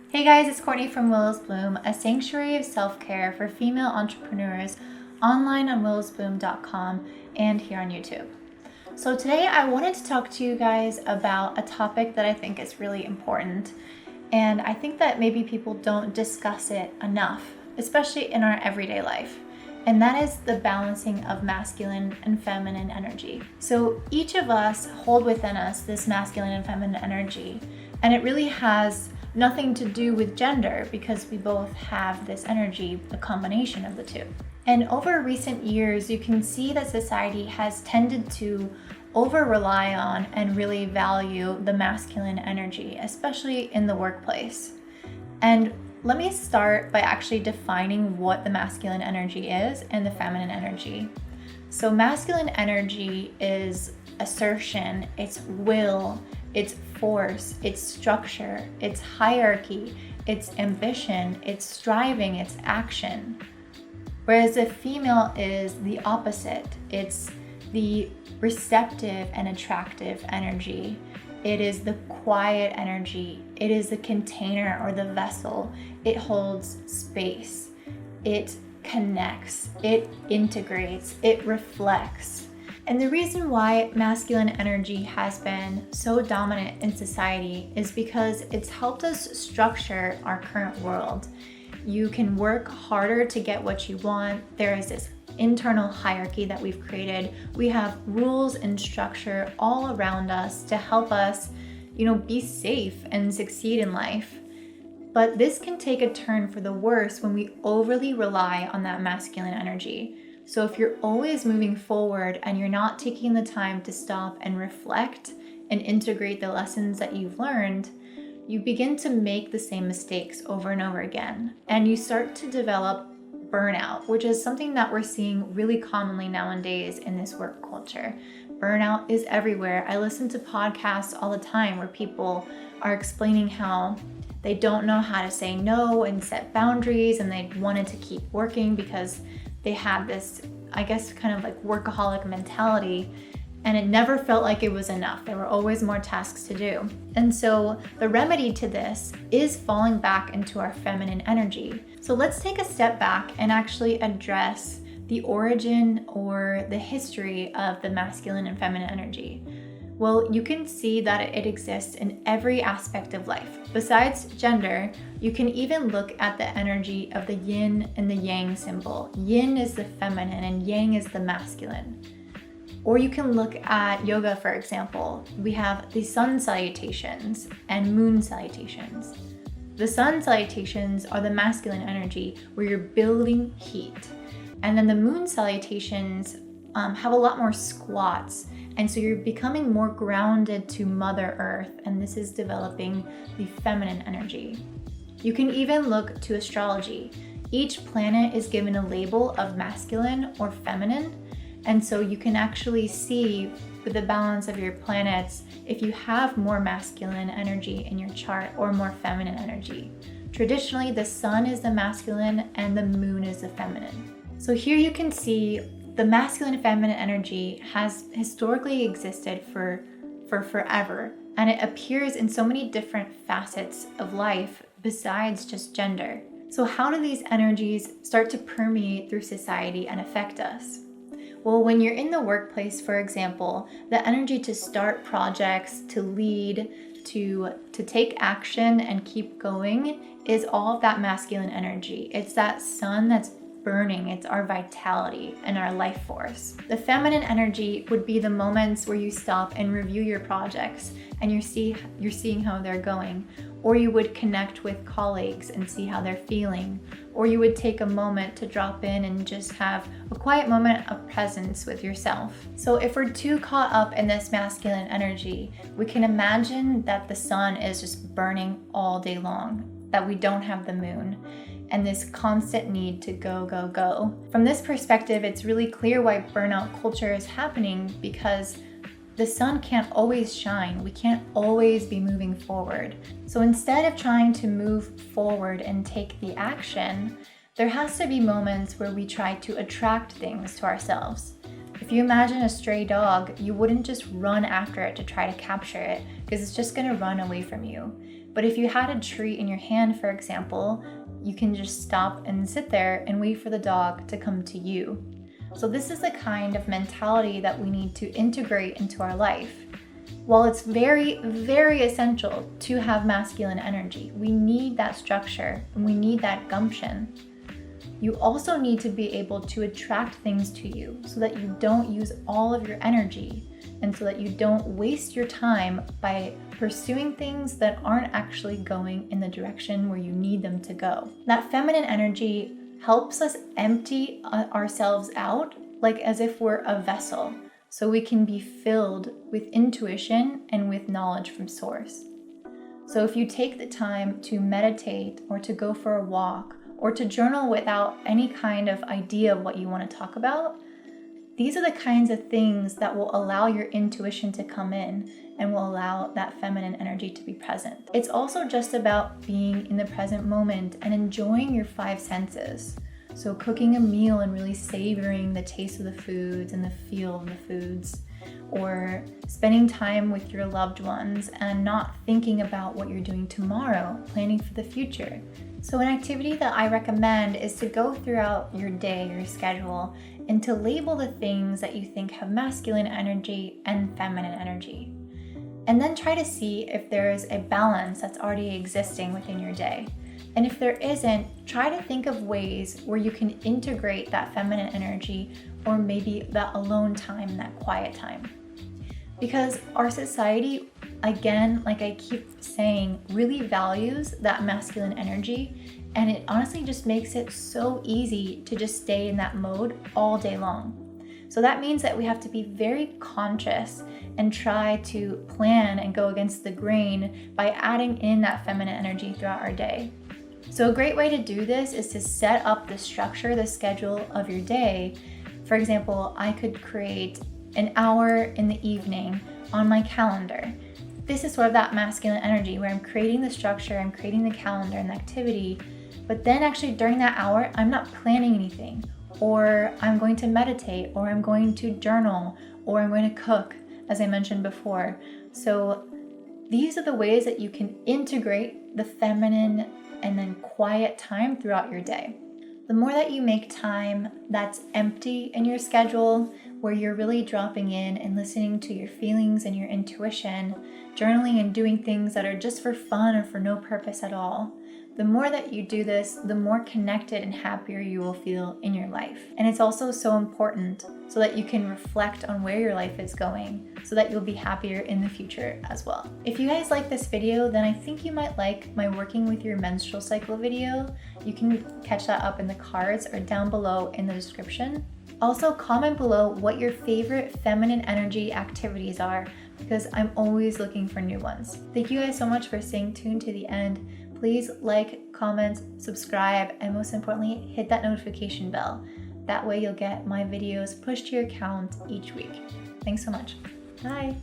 Hey guys, it's Courtney from Willow's Bloom, a sanctuary of self-care for female entrepreneurs online on willowsbloom.com and here on YouTube. So today I wanted to talk to you guys about a topic that I think is really important, and I think that maybe people don't discuss it enough, especially in our everyday life. And that is the balancing of masculine and feminine energy. So each of us hold within us this masculine and feminine energy, and it really has nothing to do with gender because we both have this energy, a combination of the two. And over recent years, you can see that society has tended to over-rely on and really value the masculine energy, especially in the workplace. And let me start by actually defining what the masculine energy is and the feminine energy. So masculine energy is assertion, it's will, it's force, it's structure, it's hierarchy, it's ambition, it's striving, it's action. Whereas the female is the opposite. It's the receptive and attractive energy. It is the quiet energy. It is the container or the vessel. It holds space. It connects. It integrates. It reflects. And the reason why masculine energy has been so dominant in society is because it's helped us structure our current world. You can work harder to get what you want. There is this internal hierarchy that we've created. We have rules and structure all around us to help us, be safe and succeed in life. But this can take a turn for the worse when we overly rely on that masculine energy. So if you're always moving forward and you're not taking the time to stop and reflect and integrate the lessons that you've learned, you begin to make the same mistakes over and over again. And you start to develop burnout, which is something that we're seeing really commonly nowadays in this work culture. Burnout is everywhere. I listen to podcasts all the time where people are explaining how they don't know how to say no and set boundaries, and they wanted to keep working because they had this, kind of like workaholic mentality, and it never felt like it was enough. There were always more tasks to do. And so the remedy to this is falling back into our feminine energy. So let's take a step back and actually address the origin or the history of the masculine and feminine energy. Well, you can see that it exists in every aspect of life. Besides gender, you can even look at the energy of the yin and the yang symbol. Yin is the feminine and yang is the masculine. Or you can look at yoga, for example. We have the sun salutations and moon salutations. The sun salutations are the masculine energy where you're building heat. And then the moon salutations have a lot more squats. And so you're becoming more grounded to Mother Earth, and this is developing the feminine energy. You can even look to astrology. Each planet is given a label of masculine or feminine, and so you can actually see with the balance of your planets if you have more masculine energy in your chart or more feminine energy. Traditionally, the sun is the masculine and the moon is the feminine. So here you can see the masculine and feminine energy has historically existed for forever, and it appears in so many different facets of life besides just gender. So how do these energies start to permeate through society and affect us? Well, when you're in the workplace, for example, the energy to start projects, to lead, to take action and keep going is all of that masculine energy. It's that sun that's burning. It's our vitality and our life force. The feminine energy would be the moments where you stop and review your projects and you're seeing how they're going, or you would connect with colleagues and see how they're feeling, or you would take a moment to drop in and just have a quiet moment of presence with yourself. So if we're too caught up in this masculine energy, we can imagine that the sun is just burning all day long, that we don't have the moon, and this constant need to go, go, go. From this perspective, it's really clear why burnout culture is happening, because the sun can't always shine. We can't always be moving forward. So instead of trying to move forward and take the action, there has to be moments where we try to attract things to ourselves. If you imagine a stray dog, you wouldn't just run after it to try to capture it, because it's just gonna run away from you. But if you had a treat in your hand, for example, you can just stop and sit there and wait for the dog to come to you. So this is the kind of mentality that we need to integrate into our life. While it's very, very essential to have masculine energy, we need that structure and we need that gumption. You also need to be able to attract things to you so that you don't use all of your energy and so that you don't waste your time by pursuing things that aren't actually going in the direction where you need them to go. That feminine energy helps us empty ourselves out, like as if we're a vessel, so we can be filled with intuition and with knowledge from source. So if you take the time to meditate or to go for a walk or to journal without any kind of idea of what you want to talk about, these are the kinds of things that will allow your intuition to come in and will allow that feminine energy to be present. It's also just about being in the present moment and enjoying your 5 senses. So cooking a meal and really savoring the taste of the foods and the feel of the foods, or spending time with your loved ones and not thinking about what you're doing tomorrow, planning for the future. So an activity that I recommend is to go throughout your day, your schedule, and to label the things that you think have masculine energy and feminine energy. And then try to see if there's a balance that's already existing within your day. And if there isn't, try to think of ways where you can integrate that feminine energy or maybe that alone time and that quiet time. Because our society, again, like I keep saying, really values that masculine energy, and it honestly just makes it so easy to just stay in that mode all day long. So that means that we have to be very conscious and try to plan and go against the grain by adding in that feminine energy throughout our day. So a great way to do this is to set up the structure, the schedule of your day. For example, I could create an hour in the evening on my calendar. This is sort of that masculine energy where I'm creating the structure, I'm creating the calendar and the activity, but then actually during that hour, I'm not planning anything, or I'm going to meditate, or I'm going to journal, or I'm going to cook, as I mentioned before. So these are the ways that you can integrate the feminine and then quiet time throughout your day. The more that you make time that's empty in your schedule, where you're really dropping in and listening to your feelings and your intuition, journaling and doing things that are just for fun or for no purpose at all, the more that you do this, the more connected and happier you will feel in your life. And it's also so important so that you can reflect on where your life is going so that you'll be happier in the future as well. If you guys like this video, then I think you might like my working with your menstrual cycle video. You can catch that up in the cards or down below in the description. Also, comment below what your favorite feminine energy activities are, because I'm always looking for new ones. Thank you guys so much for staying tuned to the end. Please like, comment, subscribe, and most importantly, hit that notification bell. That way you'll get my videos pushed to your account each week. Thanks so much. Bye.